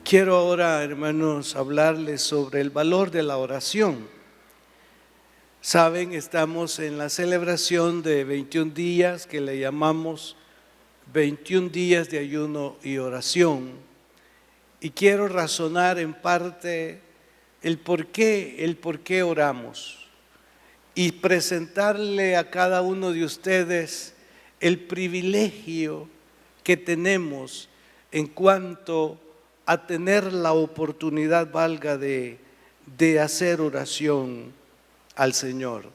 Quiero ahora, hermanos, hablarles sobre el valor de la oración. Saben, estamos en la celebración de 21 días que le llamamos 21 días de ayuno y oración. Y quiero razonar en parte el por qué oramos y presentarle a cada uno de ustedes el privilegio que tenemos en cuanto a tener la oportunidad, valga, de hacer oración al Señor.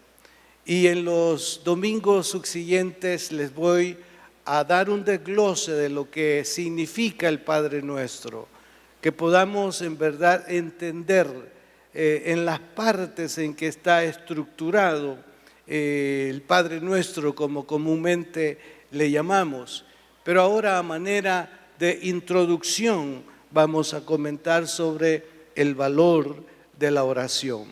Y en los domingos subsiguientes les voy a dar un desglose de lo que significa el Padre Nuestro, que podamos en verdad entender en las partes en que está estructurado el Padre Nuestro, como comúnmente le llamamos. Pero ahora, a manera de introducción, vamos a comentar sobre el valor de la oración.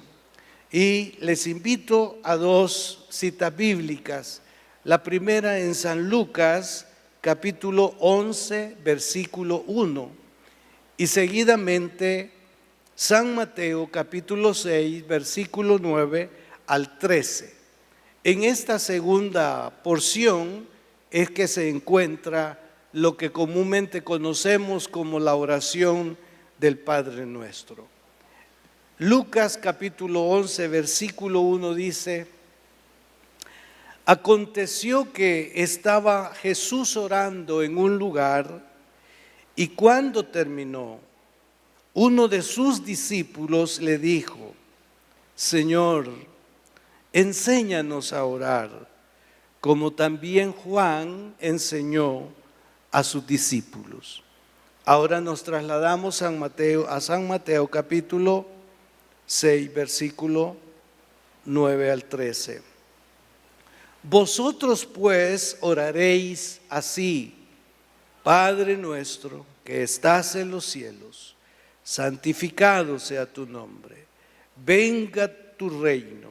Y les invito a dos citas bíblicas. La primera en San Lucas, capítulo 11, versículo 1. Y seguidamente San Mateo, capítulo 6, versículo 9 al 13. En esta segunda porción es que se encuentra lo que comúnmente conocemos como la oración del Padre Nuestro. Lucas capítulo 11, versículo 1 dice: aconteció que estaba Jesús orando en un lugar, y cuando terminó, uno de sus discípulos le dijo: Señor, enséñanos a orar, como también Juan enseñó a sus discípulos. Ahora nos trasladamos a San Mateo capítulo 6, versículo 9 al 13. Vosotros pues oraréis así: Padre nuestro que estás en los cielos, santificado sea tu nombre. Venga tu reino,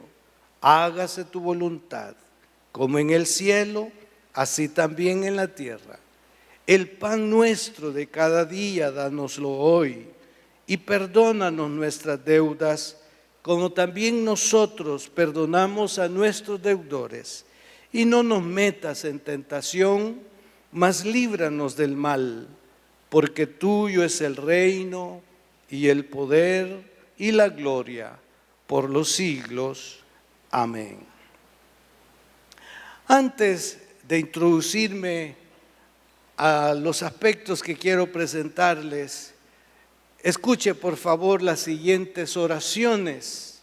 hágase tu voluntad, como en el cielo, así también en la tierra. El pan nuestro de cada día, dánoslo hoy, y perdónanos nuestras deudas, como también nosotros perdonamos a nuestros deudores. Y no nos metas en tentación, mas líbranos del mal, porque tuyo es el reino, y el poder, y la gloria, por los siglos. Amén. Antes de introducirme a los aspectos que quiero presentarles, escuche por favor las siguientes oraciones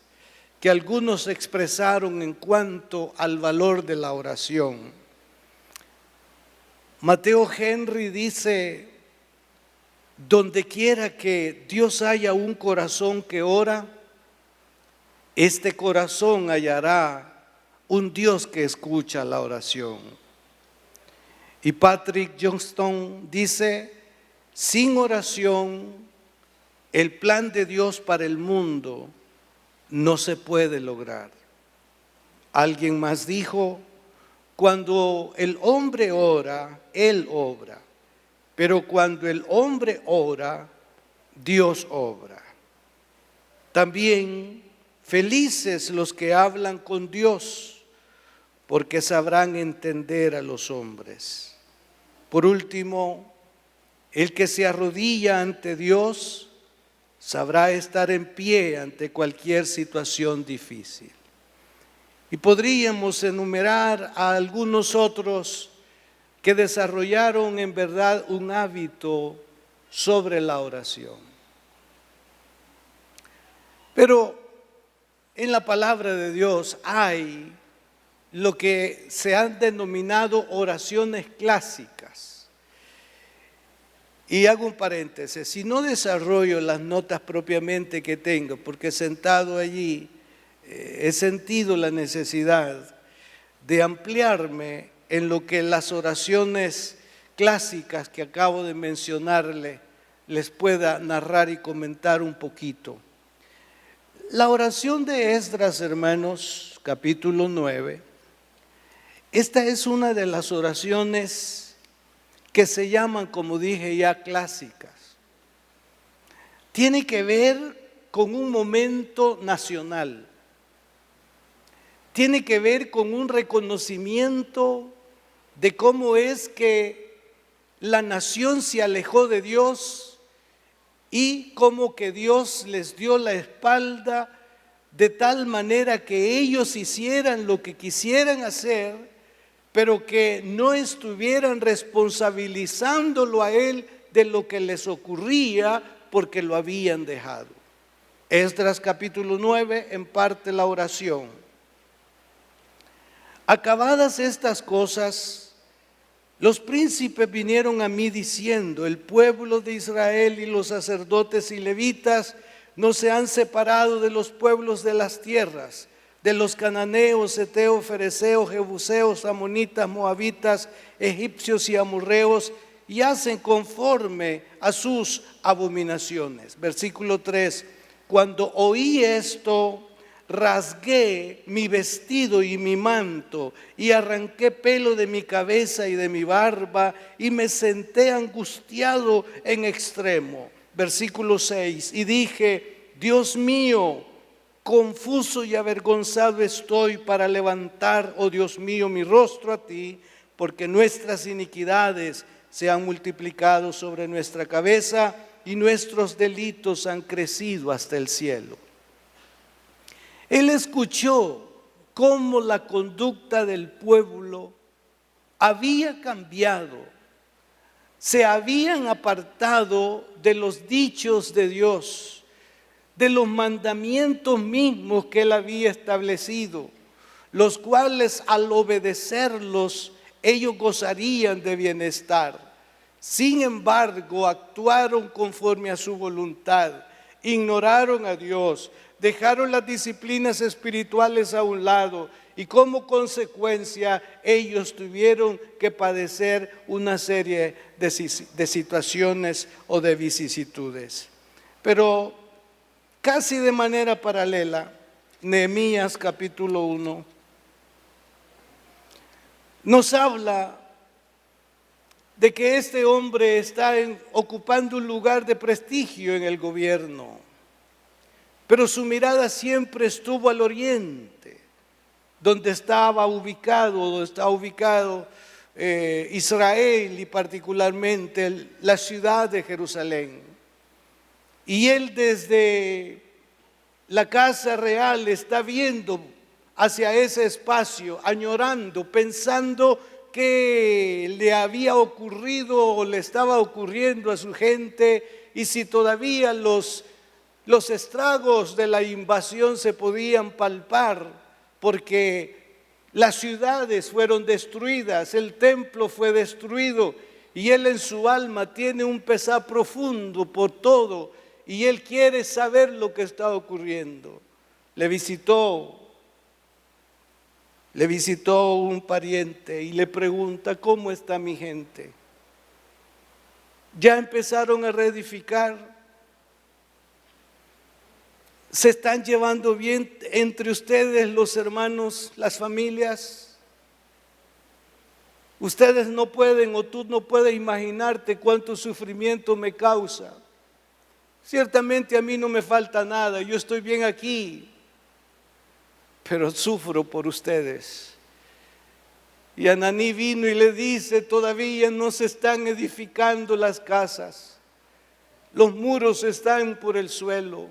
que algunos expresaron en cuanto al valor de la oración. Mateo Henry dice: donde quiera que Dios haya un corazón que ora, este corazón hallará un Dios que escucha la oración. Y Patrick Johnston dice: sin oración, el plan de Dios para el mundo no se puede lograr. Alguien más dijo: cuando el hombre ora, él obra, pero cuando el hombre ora, Dios obra. También felices los que hablan con Dios, porque sabrán entender a los hombres. Por último, el que se arrodilla ante Dios sabrá estar en pie ante cualquier situación difícil. Y podríamos enumerar a algunos otros que desarrollaron en verdad un hábito sobre la oración. Pero en la palabra de Dios hay lo que se han denominado oraciones clásicas. Y hago un paréntesis: si no desarrollo las notas propiamente que tengo, porque sentado allí he sentido la necesidad de ampliarme en lo que las oraciones clásicas que acabo de mencionarle les pueda narrar y comentar un poquito. La oración de Esdras, hermanos, capítulo 9, esta es una de las oraciones que se llaman, como dije ya, clásicas. tiene que ver con un momento nacional. Tiene que ver con un reconocimiento de cómo es que la nación se alejó de Dios y cómo que Dios les dio la espalda de tal manera que ellos hicieran lo que quisieran hacer, pero que no estuvieran responsabilizándolo a Él de lo que les ocurría porque lo habían dejado. Esdras capítulo 9, en parte la oración. Acabadas estas cosas, los príncipes vinieron a mí diciendo: el pueblo de Israel y los sacerdotes y levitas no se han separado de los pueblos de las tierras, de los cananeos, heteos, fereceos, jebuseos, amonitas, moabitas, egipcios y amorreos, y hacen conforme a sus abominaciones. Versículo 3, cuando oí esto, rasgué mi vestido y mi manto, y arranqué pelo de mi cabeza y de mi barba, y me senté angustiado en extremo. Versículo 6, y dije: Dios mío, confuso y avergonzado estoy para levantar, oh Dios mío, mi rostro a ti, porque nuestras iniquidades se han multiplicado sobre nuestra cabeza y nuestros delitos han crecido hasta el cielo. Él escuchó cómo la conducta del pueblo había cambiado, se habían apartado de los dichos de Dios, de los mandamientos mismos que Él había establecido, los cuales al obedecerlos ellos gozarían de bienestar. Sin embargo, actuaron conforme a su voluntad, ignoraron a Dios, dejaron las disciplinas espirituales a un lado y como consecuencia ellos tuvieron que padecer una serie de situaciones o de vicisitudes. Pero casi de manera paralela, Nehemías capítulo 1 nos habla de que este hombre está ocupando un lugar de prestigio en el gobierno, pero su mirada siempre estuvo al oriente, donde está ubicado Israel y particularmente la ciudad de Jerusalén. Y él desde la casa real está viendo hacia ese espacio, añorando, pensando qué le había ocurrido o le estaba ocurriendo a su gente y si todavía los estragos de la invasión se podían palpar, porque las ciudades fueron destruidas, el templo fue destruido y él en su alma tiene un pesar profundo por todo y él quiere saber lo que está ocurriendo. Le visitó un pariente y le pregunta: ¿cómo está mi gente? ¿Ya empezaron a reedificar? ¿Se están llevando bien entre ustedes los hermanos, las familias? Ustedes no pueden o tú no puedes imaginarte cuánto sufrimiento me causa. Ciertamente a mí no me falta nada, yo estoy bien aquí, pero sufro por ustedes. Y Ananí vino y le dice: todavía no se están edificando las casas, los muros están por el suelo,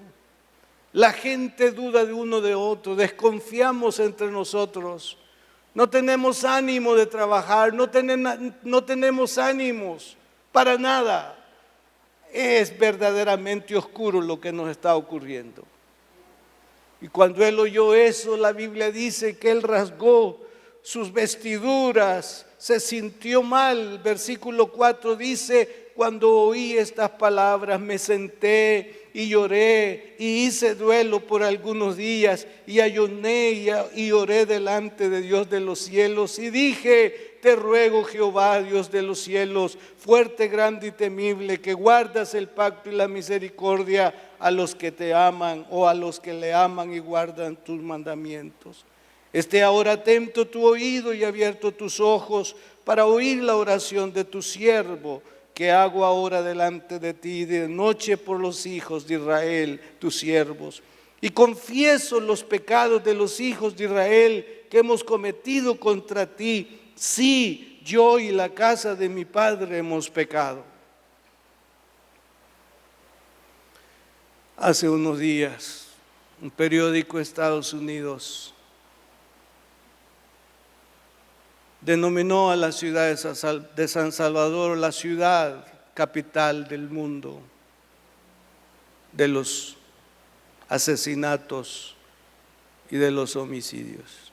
la gente duda de uno de otro, desconfiamos entre nosotros, no tenemos ánimo de trabajar, no tenemos ánimos para nada. Es verdaderamente oscuro lo que nos está ocurriendo. Y cuando él oyó eso, la Biblia dice que él rasgó sus vestiduras, se sintió mal. Versículo 4 dice: cuando oí estas palabras me senté y lloré y hice duelo por algunos días y ayuné y oré delante de Dios de los cielos y dije: te ruego, Jehová, Dios de los cielos, fuerte, grande y temible, que guardas el pacto y la misericordia a los que te aman o a los que le aman y guardan tus mandamientos. Esté ahora atento tu oído y abierto tus ojos para oír la oración de tu siervo, que hago ahora delante de ti, de noche por los hijos de Israel, tus siervos. Y confieso los pecados de los hijos de Israel que hemos cometido contra ti. Sí, yo y la casa de mi padre hemos pecado. Hace unos días, un periódico de Estados Unidos denominó a la ciudad de San Salvador la ciudad capital del mundo de los asesinatos y de los homicidios.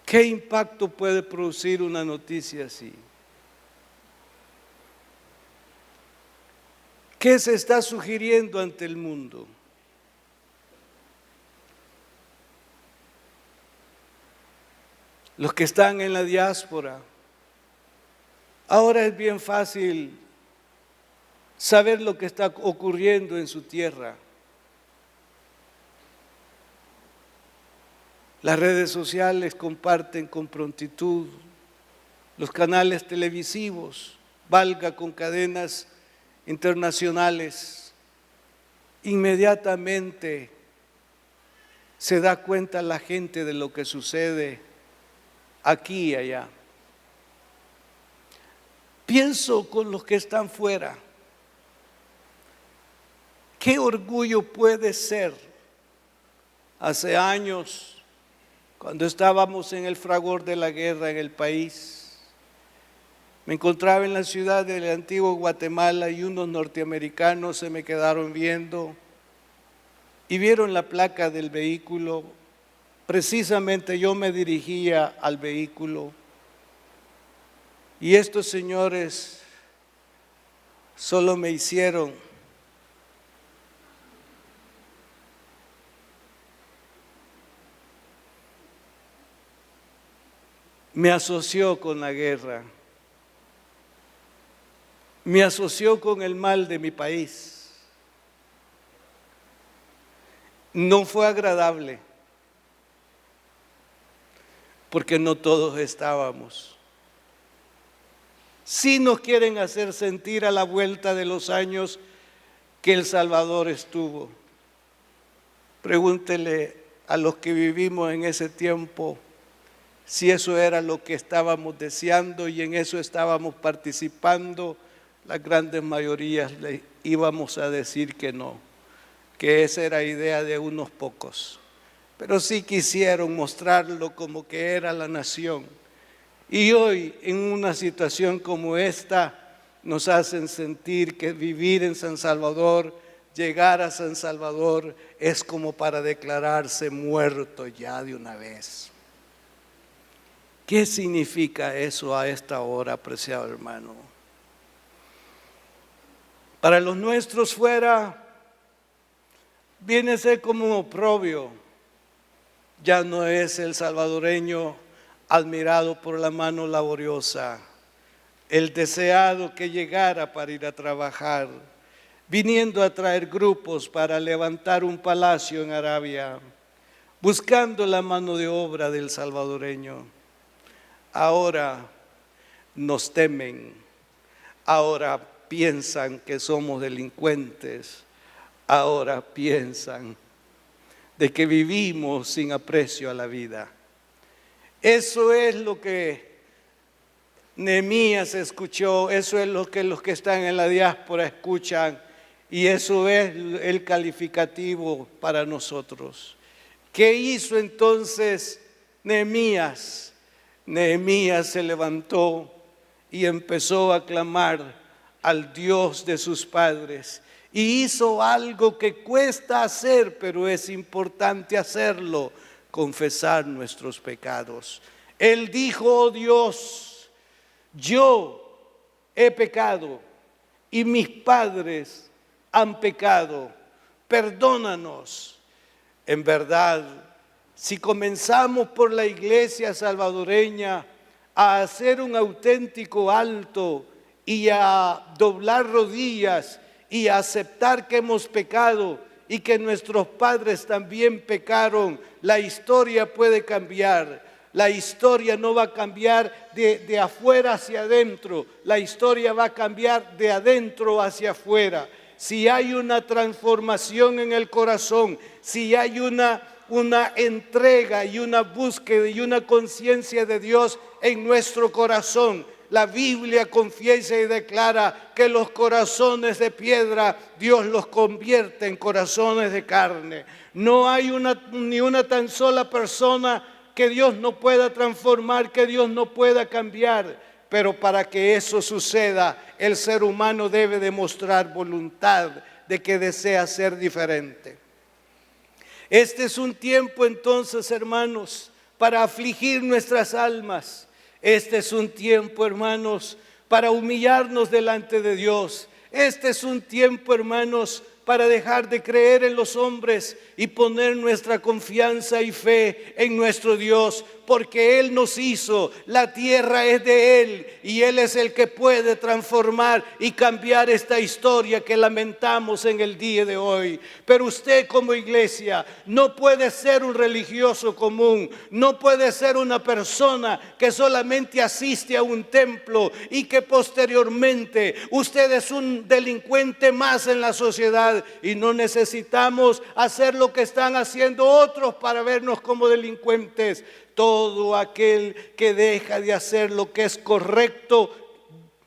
¿Qué impacto puede producir una noticia así? ¿Qué se está sugiriendo ante el mundo? Los que están en la diáspora, ahora es bien fácil saber lo que está ocurriendo en su tierra. Las redes sociales comparten con prontitud, los canales televisivos, valga con cadenas internacionales, inmediatamente se da cuenta la gente de lo que sucede aquí y allá. Pienso con los que están fuera. ¿Qué orgullo puede ser? Hace años, cuando estábamos en el fragor de la guerra en el país, me encontraba en la ciudad del antiguo Guatemala y unos norteamericanos se me quedaron viendo y vieron la placa del vehículo. Precisamente yo me dirigía al vehículo y estos señores solo me hicieron me asoció con la guerra, me asoció con el mal de mi país. No fue agradable, porque no todos estábamos. Sí nos quieren hacer sentir a la vuelta de los años que El Salvador estuvo. Pregúntele a los que vivimos en ese tiempo si eso era lo que estábamos deseando y en eso estábamos participando. Las grandes mayorías le íbamos a decir que no, que esa era idea de unos pocos. Pero sí quisieron mostrarlo como que era la nación. Y hoy, en una situación como esta, nos hacen sentir que vivir en San Salvador, llegar a San Salvador, es como para declararse muerto ya de una vez. ¿Qué significa eso a esta hora, apreciado hermano? Para los nuestros fuera, viene a ser como un oprobio. Ya no es el salvadoreño admirado por la mano laboriosa, el deseado que llegara para ir a trabajar, viniendo a traer grupos para levantar un palacio en Arabia, buscando la mano de obra del salvadoreño. Ahora nos temen, ahora piensan que somos delincuentes, ahora piensan de que vivimos sin aprecio a la vida. Eso es lo que Nehemías escuchó, eso es lo que los que están en la diáspora escuchan y eso es el calificativo para nosotros. ¿Qué hizo entonces Nehemías? Nehemías se levantó y empezó a clamar al Dios de sus padres y hizo algo que cuesta hacer, pero es importante hacerlo: confesar nuestros pecados. Él dijo: oh Dios, yo he pecado y mis padres han pecado, perdónanos. En verdad, si comenzamos por la iglesia salvadoreña a hacer un auténtico alto y a doblar rodillas y a aceptar que hemos pecado y que nuestros padres también pecaron, la historia puede cambiar. La historia no va a cambiar de afuera hacia adentro, la historia va a cambiar de adentro hacia afuera. Si hay una transformación en el corazón, si hay una entrega y una búsqueda y una conciencia de Dios en nuestro corazón, la Biblia confiesa y declara que los corazones de piedra Dios los convierte en corazones de carne. No hay ni una tan sola persona que Dios no pueda transformar, que Dios no pueda cambiar. Pero para que eso suceda, el ser humano debe demostrar voluntad de que desea ser diferente. Este es un tiempo entonces, hermanos, para afligir nuestras almas. Este es un tiempo, hermanos, para humillarnos delante de Dios. Este es un tiempo, hermanos, para dejar de creer en los hombres y poner nuestra confianza y fe en nuestro Dios, porque Él nos hizo, la tierra es de Él y Él es el que puede transformar y cambiar esta historia que lamentamos en el día de hoy. Pero usted como iglesia no puede ser un religioso común, no puede ser una persona que solamente asiste a un templo y que posteriormente usted es un delincuente más en la sociedad y no necesitamos hacer lo que están haciendo otros para vernos como delincuentes. Todo aquel que deja de hacer lo que es correcto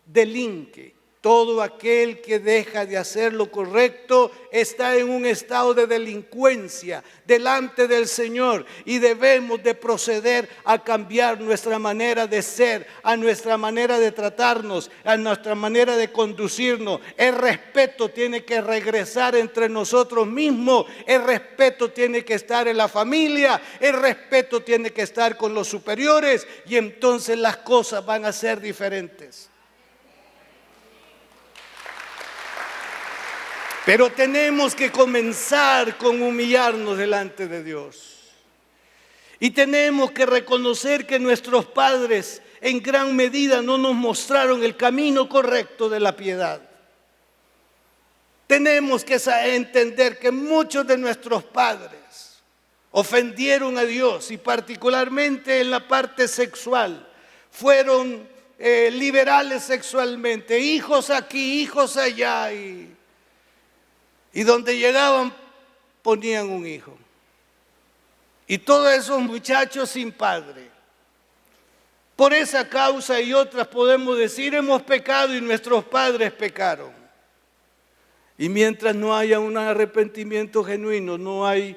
delinque. Todo aquel que deja de hacer lo correcto está en un estado de delincuencia delante del Señor, y debemos de proceder a cambiar nuestra manera de ser, a nuestra manera de tratarnos, a nuestra manera de conducirnos. El respeto tiene que regresar entre nosotros mismos, el respeto tiene que estar en la familia, el respeto tiene que estar con los superiores, y entonces las cosas van a ser diferentes. Pero tenemos que comenzar con humillarnos delante de Dios. Y tenemos que reconocer que nuestros padres en gran medida no nos mostraron el camino correcto de la piedad. Tenemos que entender que muchos de nuestros padres ofendieron a Dios, y particularmente en la parte sexual. Fueron liberales sexualmente, hijos aquí, hijos allá, y donde llegaban ponían un hijo. Y todos esos muchachos sin padre. Por esa causa y otras podemos decir, hemos pecado y nuestros padres pecaron. Y mientras no haya un arrepentimiento genuino, no hay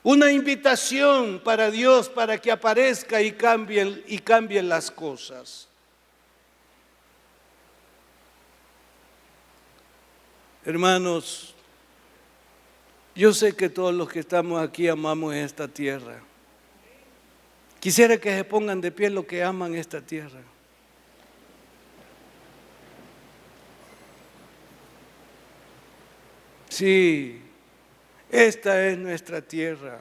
una invitación para Dios para que aparezca y cambien las cosas. Hermanos, yo sé que todos los que estamos aquí amamos esta tierra. Quisiera que se pongan de pie los que aman esta tierra. Sí, esta es nuestra tierra.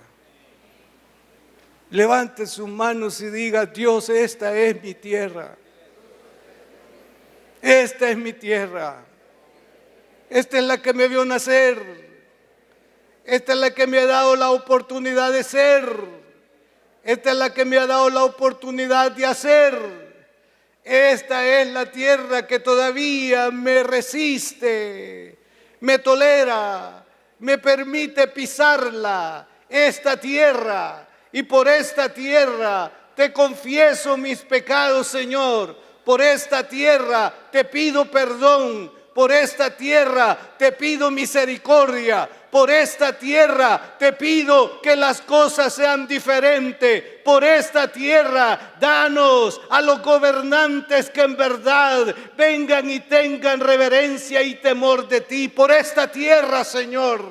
Levante sus manos y diga: Dios, esta es mi tierra. Esta es mi tierra. Esta es la que me vio nacer. Esta es la que me ha dado la oportunidad de ser. Esta es la que me ha dado la oportunidad de hacer. Esta es la tierra que todavía me resiste, me tolera, me permite pisarla. Esta tierra, y por esta tierra te confieso mis pecados, Señor. Por esta tierra te pido perdón. Por esta tierra te pido misericordia. Por esta tierra te pido que las cosas sean diferentes. Por esta tierra danos a los gobernantes que en verdad vengan y tengan reverencia y temor de ti. Por esta tierra, Señor.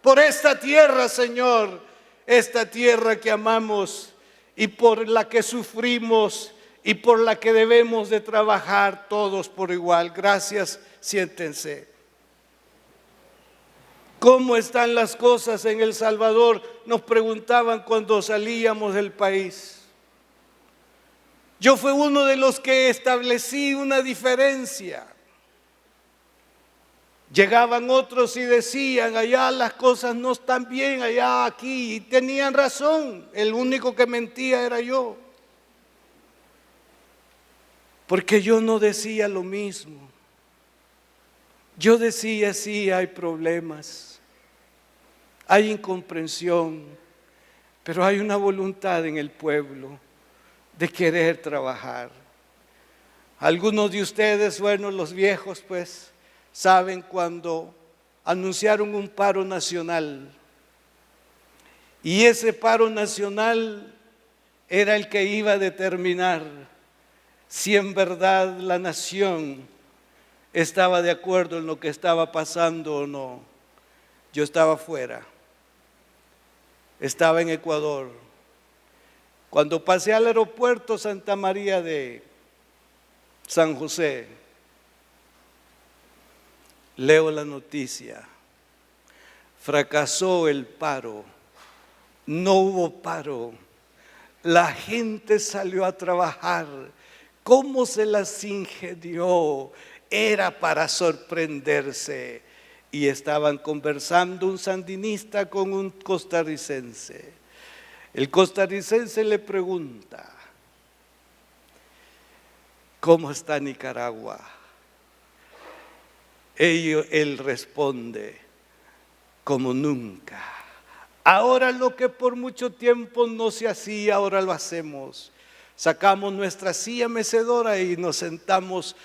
Por esta tierra, Señor. Esta tierra que amamos y por la que sufrimos y por la que debemos de trabajar todos por igual. Gracias. Siéntense. ¿Cómo están las cosas en El Salvador? Nos preguntaban cuando salíamos del país. Yo fui uno de los que establecí una diferencia. Llegaban otros y decían, allá las cosas no están bien, allá aquí, y tenían razón. El único que mentía era yo, porque yo no decía lo mismo. Yo decía, sí, hay problemas, hay incomprensión, pero hay una voluntad en el pueblo de querer trabajar. Algunos de ustedes, bueno, los viejos pues, saben cuando anunciaron un paro nacional, y ese paro nacional era el que iba a determinar si en verdad la nación estaba de acuerdo en lo que estaba pasando o no. Yo estaba fuera, estaba en Ecuador. Cuando pasé al aeropuerto Santa María de San José, leo la noticia: fracasó el paro, no hubo paro, la gente salió a trabajar. ¿Cómo se las ingenió? Era para sorprenderse. Y estaban conversando un sandinista con un costarricense. El costarricense le pregunta: ¿cómo está Nicaragua? Él responde: como nunca. Ahora lo que por mucho tiempo no se hacía, ahora lo hacemos. Sacamos nuestra silla mecedora y nos sentamos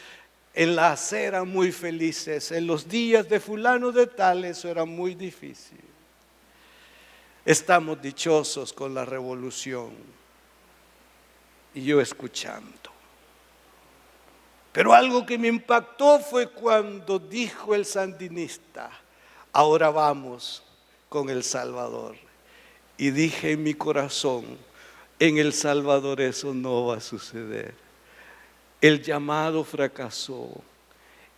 en la acera muy felices. En los días de fulano de tal eso era muy difícil. Estamos dichosos con la revolución. Y yo escuchando. Pero algo que me impactó fue cuando dijo el sandinista: ahora vamos con El Salvador. Y dije en mi corazón: en El Salvador eso no va a suceder. El llamado fracasó.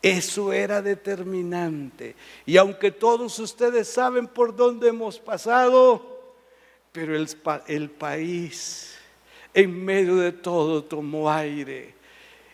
Eso era determinante. Y aunque todos ustedes saben por dónde hemos pasado, pero el país en medio de todo tomó aire.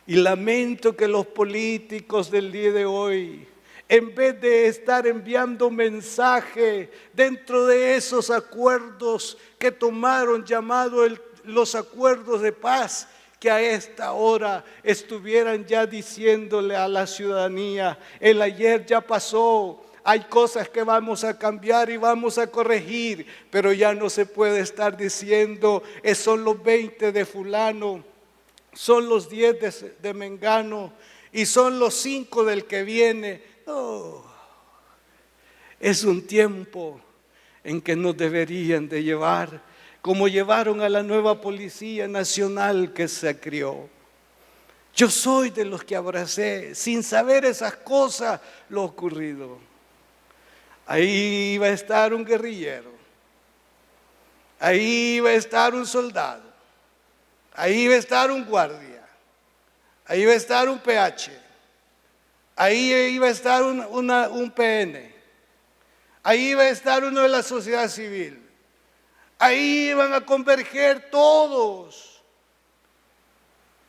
Y lamento que los políticos del día de hoy, en vez de estar enviando mensaje dentro de esos acuerdos que tomaron, llamado los acuerdos de paz, que a esta hora estuvieran ya diciéndole a la ciudadanía: el ayer ya pasó, hay cosas que vamos a cambiar y vamos a corregir, pero ya no se puede estar diciendo son los 20 de fulano, son los 10 de mengano y son los 5 del que viene. No, es un tiempo en que nos deberían de llevar como llevaron a la nueva Policía Nacional que se crió. Yo soy de los que abracé, sin saber esas cosas, lo ocurrido. Ahí iba a estar un guerrillero, ahí iba a estar un soldado, ahí iba a estar un guardia, ahí iba a estar un PH, ahí iba a estar un PN, ahí iba a estar uno de la sociedad civil. Ahí iban a converger todos.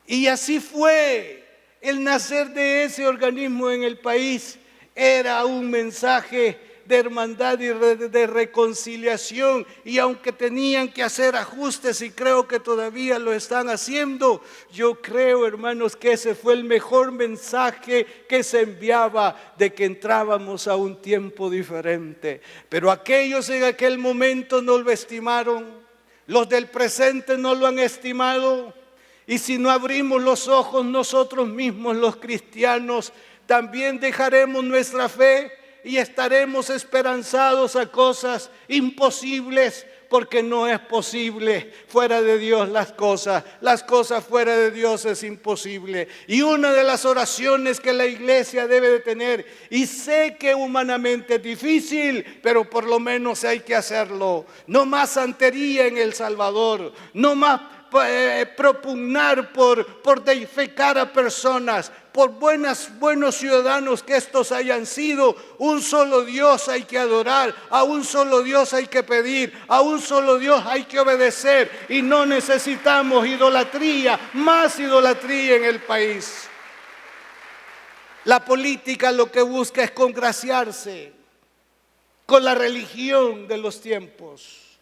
Y así fue. El nacer de ese organismo en el país era un mensaje de hermandad y de reconciliación. Y aunque tenían que hacer ajustes, y creo que todavía lo están haciendo, yo creo, hermanos, que ese fue el mejor mensaje que se enviaba, de que entrábamos a un tiempo diferente. Pero aquellos en aquel momento no lo estimaron, los del presente no lo han estimado. Y si no abrimos los ojos nosotros mismos, los cristianos, también dejaremos nuestra fe y estaremos esperanzados a cosas imposibles, porque no es posible fuera de Dios las cosas fuera de Dios es imposible. Y una de las oraciones que la iglesia debe de tener, y sé que humanamente es difícil, pero por lo menos hay que hacerlo: no más santería en El Salvador, no más propugnar por deificar a personas, por buenos ciudadanos que estos hayan sido. Un solo Dios hay que adorar, a un solo Dios hay que pedir, a un solo Dios hay que obedecer, y no necesitamos idolatría, más idolatría en el país. La política lo que busca es congraciarse con la religión de los tiempos.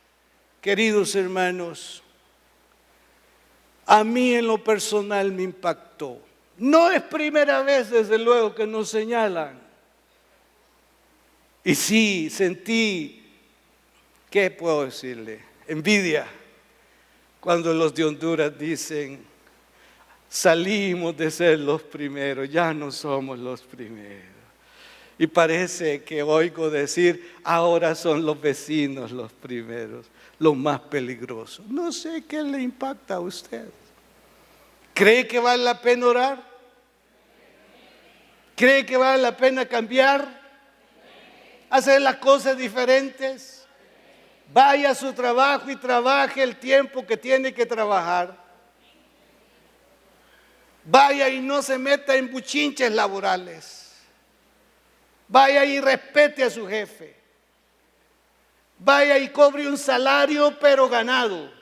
Queridos hermanos, a mí en lo personal me impactó. No es primera vez, desde luego, que nos señalan. Y sí, sentí, ¿qué puedo decirle? Envidia, cuando los de Honduras dicen, salimos de ser los primeros, ya no somos los primeros. Y parece que oigo decir, ahora son los vecinos los primeros, los más peligrosos. No sé qué le impacta a usted. ¿Cree que vale la pena orar? ¿Cree que vale la pena cambiar? ¿Hacer las cosas diferentes? Vaya a su trabajo y trabaje el tiempo que tiene que trabajar. Vaya y no se meta en buchinches laborales. Vaya y respete a su jefe. Vaya y cobre un salario pero ganado.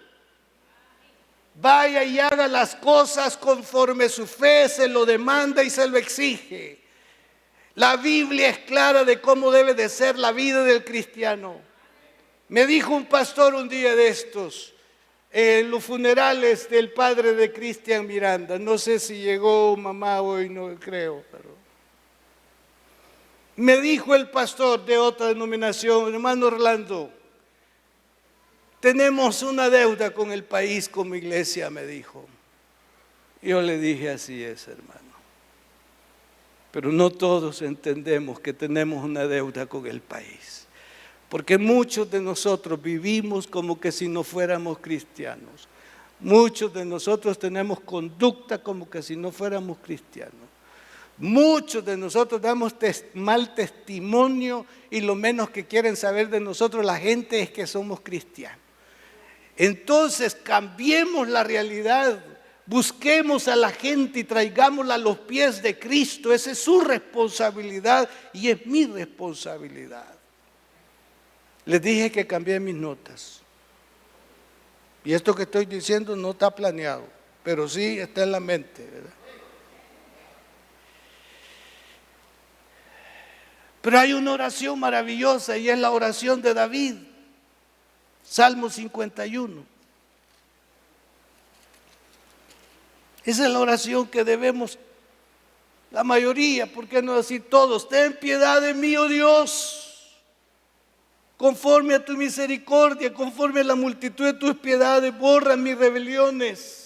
Vaya y haga las cosas conforme su fe se lo demanda y se lo exige. La Biblia es clara de cómo debe de ser la vida del cristiano. Me dijo un pastor un día de estos, en los funerales del padre de Cristian Miranda, no sé si llegó mamá hoy, no creo, pero me dijo el pastor de otra denominación, hermano Orlando, tenemos una deuda con el país como iglesia, me dijo. Yo le dije, así es, hermano. Pero no todos entendemos que tenemos una deuda con el país. Porque muchos de nosotros vivimos como que si no fuéramos cristianos. Muchos de nosotros tenemos conducta como que si no fuéramos cristianos. Muchos de nosotros damos mal testimonio y lo menos que quieren saber de nosotros la gente es que somos cristianos. Entonces cambiemos la realidad. Busquemos a la gente y traigámosla a los pies de Cristo. Esa es su responsabilidad y es mi responsabilidad. Les dije que cambié mis notas. Y esto que estoy diciendo no está planeado, pero sí está en la mente, ¿verdad? Pero hay una oración maravillosa y es la oración de David. Salmo 51. Esa es la oración que debemos, la mayoría, ¿por qué no decir todos? Ten piedad de mí, oh Dios, conforme a tu misericordia, conforme a la multitud de tus piedades, borra mis rebeliones.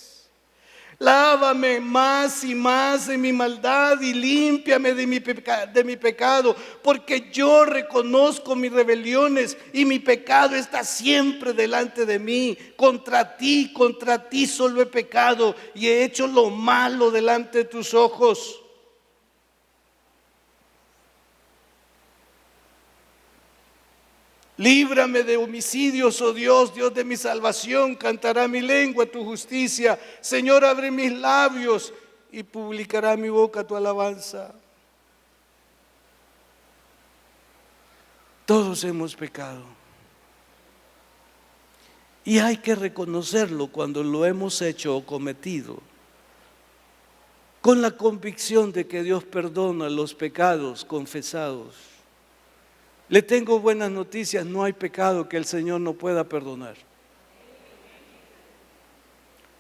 Lávame más y más de mi maldad y límpiame de mi pecado, porque yo reconozco mis rebeliones y mi pecado está siempre delante de mí. Contra ti solo he pecado y he hecho lo malo delante de tus ojos. Líbrame de homicidios, oh Dios, Dios de mi salvación, cantará mi lengua tu justicia. Señor, abre mis labios y publicará mi boca tu alabanza. Todos hemos pecado. Y hay que reconocerlo cuando lo hemos hecho o cometido, con la convicción de que Dios perdona los pecados confesados. Le tengo buenas noticias, no hay pecado que el Señor no pueda perdonar.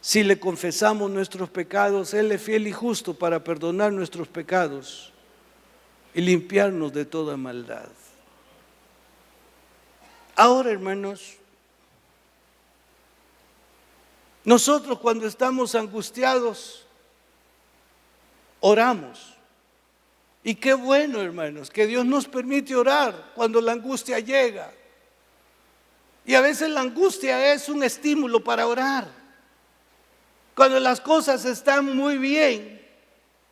Si le confesamos nuestros pecados, Él es fiel y justo para perdonar nuestros pecados y limpiarnos de toda maldad. Ahora, hermanos, nosotros cuando estamos angustiados, oramos. Y qué bueno, hermanos, que Dios nos permite orar cuando la angustia llega. Y a veces la angustia es un estímulo para orar. Cuando las cosas están muy bien,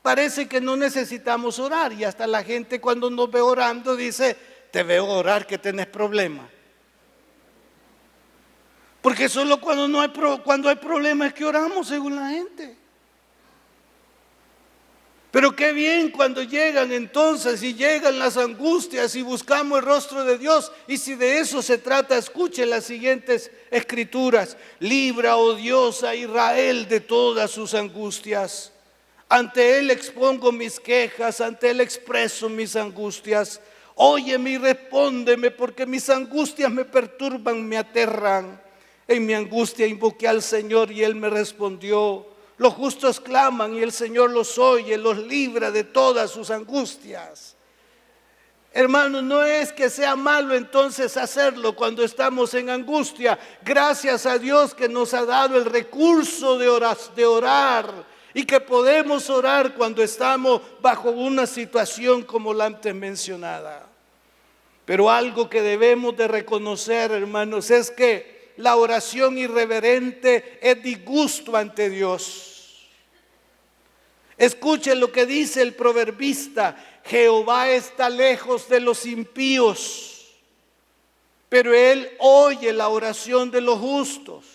parece que no necesitamos orar. Y hasta la gente cuando nos ve orando dice, te veo orar que tenés problemas. Porque solo cuando hay problemas es que oramos, según la gente. Pero qué bien cuando llegan entonces y llegan las angustias y buscamos el rostro de Dios. Y si de eso se trata, escuche las siguientes escrituras. Libra, oh Dios, a Israel de todas sus angustias. Ante Él expongo mis quejas, ante Él expreso mis angustias. Óyeme y respóndeme, porque mis angustias me perturban, me aterran. En mi angustia invoqué al Señor y Él me respondió. Los justos claman y el Señor los oye, los libra de todas sus angustias. Hermanos, no es que sea malo entonces hacerlo cuando estamos en angustia. Gracias a Dios que nos ha dado el recurso de orar y que podemos orar cuando estamos bajo una situación como la antes mencionada. Pero algo que debemos de reconocer, hermanos, es que la oración irreverente es disgusto ante Dios. Escuchen lo que dice el proverbista: Jehová está lejos de los impíos, pero Él oye la oración de los justos.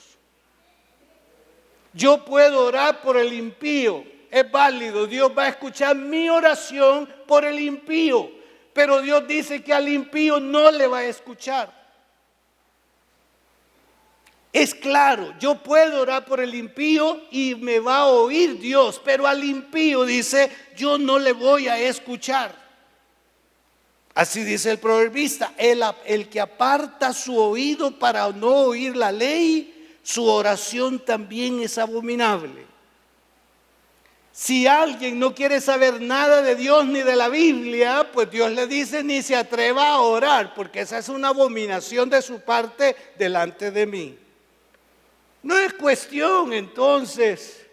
Yo puedo orar por el impío, es válido, Dios va a escuchar mi oración por el impío, pero Dios dice que al impío no le va a escuchar. Es claro, yo puedo orar por el impío y me va a oír Dios, pero al impío dice, yo no le voy a escuchar. Así dice el proverbista: el que aparta su oído para no oír la ley, su oración también es abominable. Si alguien no quiere saber nada de Dios ni de la Biblia, pues Dios le dice: ni se atreva a orar, porque esa es una abominación de su parte delante de mí. No es cuestión entonces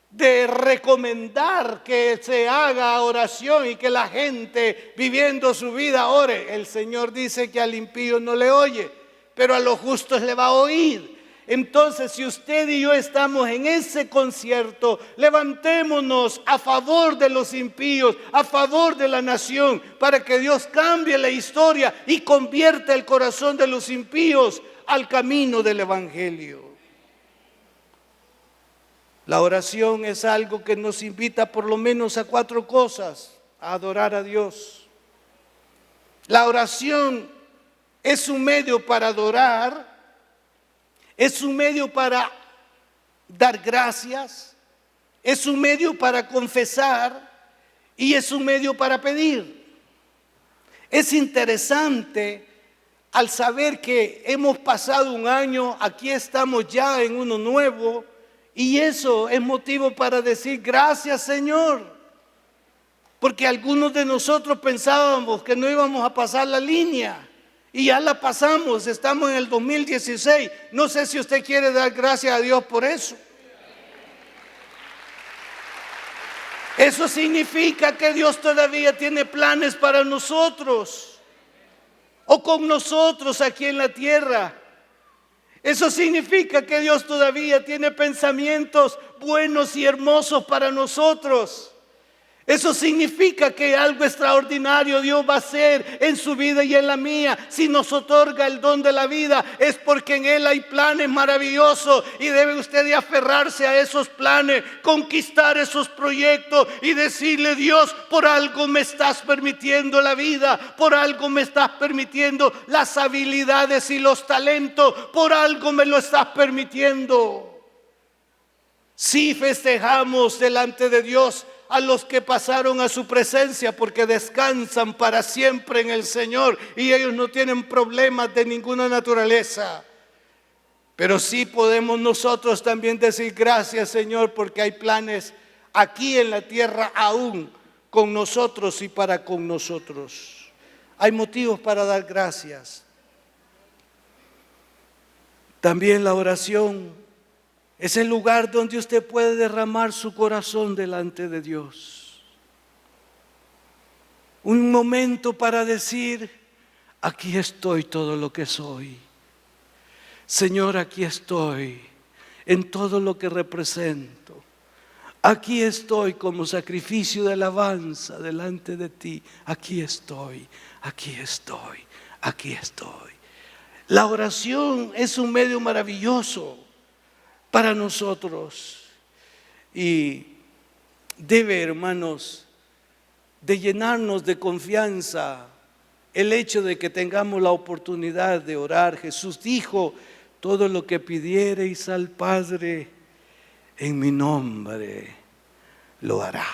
de recomendar que se haga oración y que la gente viviendo su vida ore. El Señor dice que al impío no le oye, pero a los justos le va a oír. Entonces, si usted y yo estamos en ese concierto, levantémonos a favor de los impíos, a favor de la nación, para que Dios cambie la historia y convierta el corazón de los impíos al camino del Evangelio. La oración es algo que nos invita por lo menos a 4 cosas: a adorar a Dios. La oración es un medio para adorar, es un medio para dar gracias, es un medio para confesar y es un medio para pedir. Es interesante al saber que hemos pasado un año, aquí estamos ya en uno nuevo. Y eso es motivo para decir gracias, Señor, porque algunos de nosotros pensábamos que no íbamos a pasar la línea y ya la pasamos, estamos en el 2016. No sé si usted quiere dar gracias a Dios por eso. Eso significa que Dios todavía tiene planes para nosotros o con nosotros aquí en la tierra. Eso significa que Dios todavía tiene pensamientos buenos y hermosos para nosotros. Eso significa que algo extraordinario Dios va a hacer en su vida y en la mía. Si nos otorga el don de la vida, es porque en Él hay planes maravillosos y debe usted de aferrarse a esos planes, conquistar esos proyectos y decirle: Dios, por algo me estás permitiendo la vida, por algo me estás permitiendo las habilidades y los talentos, por algo me lo estás permitiendo. Si festejamos delante de Dios a los que pasaron a su presencia, porque descansan para siempre en el Señor y ellos no tienen problemas de ninguna naturaleza. Pero sí podemos nosotros también decir gracias, Señor, porque hay planes aquí en la tierra aún con nosotros y para con nosotros. Hay motivos para dar gracias. También la oración es el lugar donde usted puede derramar su corazón delante de Dios. Un momento para decir: aquí estoy todo lo que soy. Señor, aquí estoy en todo lo que represento. Aquí estoy como sacrificio de alabanza delante de ti. Aquí estoy, aquí estoy, aquí estoy. La oración es un medio maravilloso para nosotros y debe, hermanos, de llenarnos de confianza el hecho de que tengamos la oportunidad de orar. Jesús dijo: todo lo que pidiereis al Padre en mi nombre, lo hará.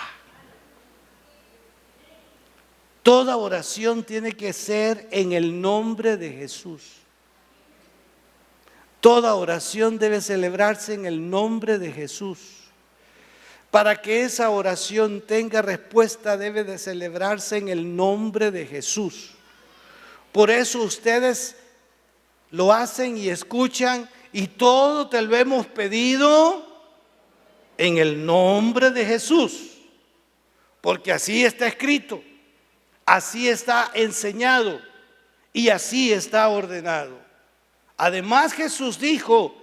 Toda oración tiene que ser en el nombre de Jesús. Toda oración debe celebrarse en el nombre de Jesús. Para que esa oración tenga respuesta, debe de celebrarse en el nombre de Jesús. Por eso ustedes lo hacen y escuchan, y todo te lo hemos pedido en el nombre de Jesús. Porque así está escrito, así está enseñado y así está ordenado. Además, Jesús dijo: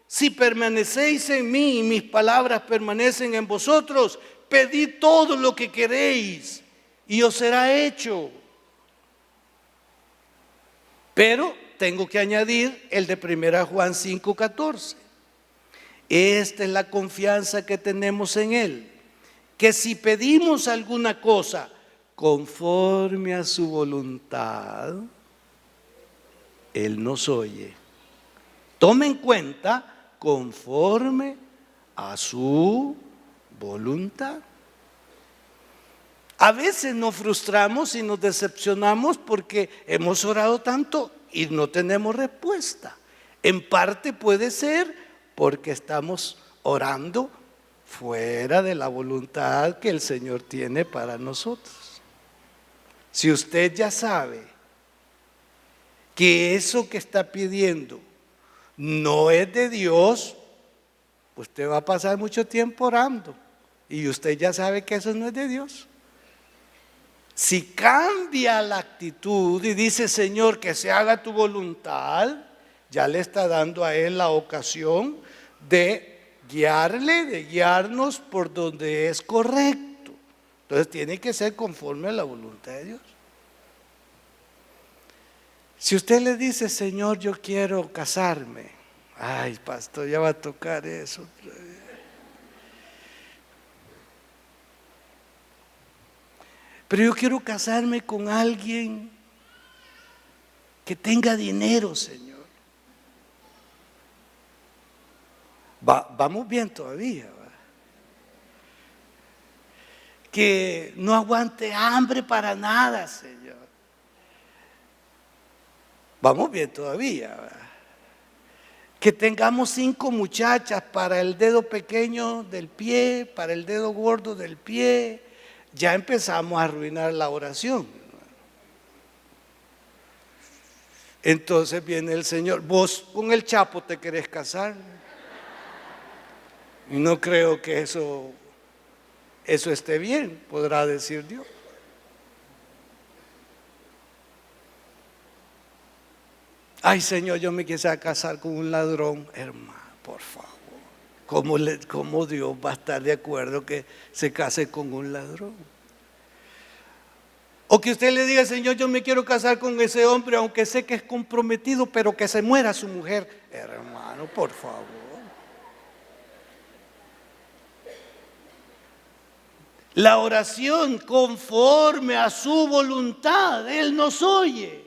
si permanecéis en mí y mis palabras permanecen en vosotros, pedid todo lo que queréis y os será hecho. Pero tengo que añadir el de 1 Juan 5:14. Esta es la confianza que tenemos en Él, que si pedimos alguna cosa conforme a su voluntad, Él nos oye. Tome en cuenta, conforme a su voluntad. A veces nos frustramos y nos decepcionamos porque hemos orado tanto y no tenemos respuesta. En parte puede ser porque estamos orando fuera de la voluntad que el Señor tiene para nosotros. Si usted ya sabe que eso que está pidiendo no es de Dios, usted va a pasar mucho tiempo orando y usted ya sabe que eso no es de Dios. Si cambia la actitud y dice: Señor, que se haga tu voluntad, ya le está dando a Él la ocasión de guiarle, de guiarnos por donde es correcto. Entonces tiene que ser conforme a la voluntad de Dios. Si usted le dice: Señor, yo quiero casarme. Ay, pastor, ya va a tocar eso otra vez. Pero yo quiero casarme con alguien que tenga dinero, Señor. Vamos bien todavía, ¿va? Que no aguante hambre para nada, Señor. Vamos bien todavía, ¿va? Que tengamos 5 muchachas para el dedo pequeño del pie, para el dedo gordo del pie. Ya empezamos a arruinar la oración. Entonces viene el Señor: vos con el Chapo te querés casar. Y no creo que eso esté bien, podrá decir Dios. Ay, Señor, yo me quisiera casar con un ladrón. Hermano, por favor, ¿cómo Dios va a estar de acuerdo que se case con un ladrón? O que usted le diga: Señor, yo me quiero casar con ese hombre, aunque sé que es comprometido, pero que se muera su mujer. Hermano, por favor. La oración conforme a su voluntad, Él nos oye.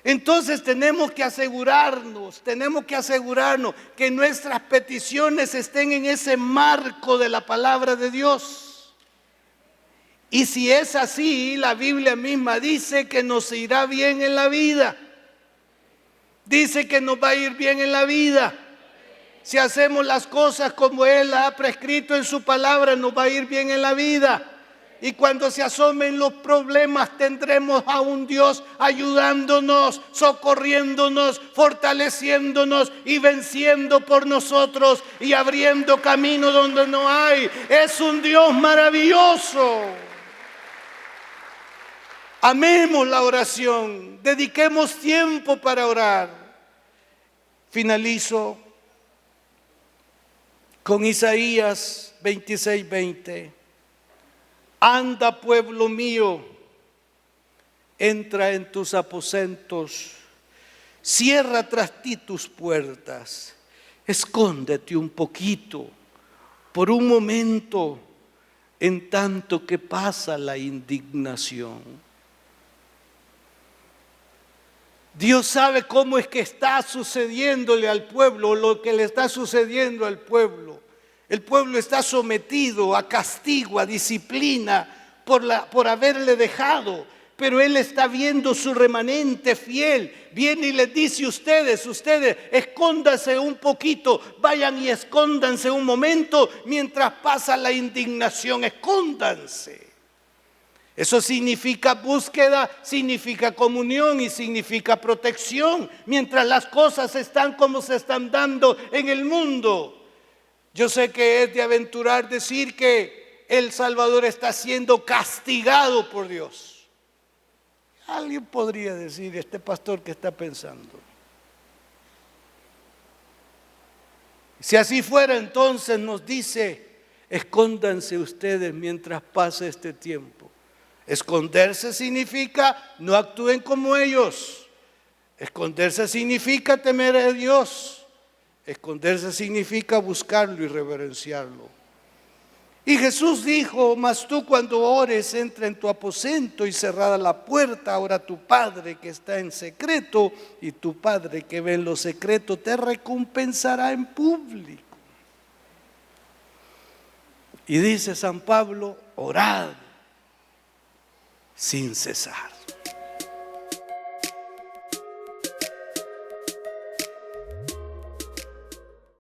Entonces tenemos que asegurarnos que nuestras peticiones estén en ese marco de la palabra de Dios. Y si es así, la Biblia misma dice que nos irá bien en la vida. Dice que nos va a ir bien en la vida. Si hacemos las cosas como Él ha prescrito en su palabra, nos va a ir bien en la vida. Y cuando se asomen los problemas, tendremos a un Dios ayudándonos, socorriéndonos, fortaleciéndonos y venciendo por nosotros y abriendo camino donde no hay. Es un Dios maravilloso. Amemos la oración, dediquemos tiempo para orar. Finalizo con Isaías 26:20. Anda, pueblo mío, entra en tus aposentos, cierra tras ti tus puertas, escóndete un poquito, por un momento, en tanto que pasa la indignación. Dios sabe cómo es que está sucediéndole al pueblo, lo que le está sucediendo al pueblo. El pueblo está sometido a castigo, a disciplina por haberle dejado. Pero Él está viendo su remanente fiel. Viene y les dice: ustedes escóndanse un poquito, vayan y escóndanse un momento mientras pasa la indignación, escóndanse. Eso significa búsqueda, significa comunión y significa protección mientras las cosas están como se están dando en el mundo. Yo sé que es de aventurar decir que El Salvador está siendo castigado por Dios. Alguien podría decir: este pastor, ¿qué está pensando? Si así fuera, entonces nos dice: escóndanse ustedes mientras pase este tiempo. Esconderse significa no actúen como ellos. Esconderse significa temer a Dios. Esconderse significa buscarlo y reverenciarlo. Y Jesús dijo: mas tú cuando ores, entra en tu aposento y cerrada la puerta, ora a tu Padre que está en secreto, y tu Padre que ve en lo secreto te recompensará en público. Y dice San Pablo: orad sin cesar.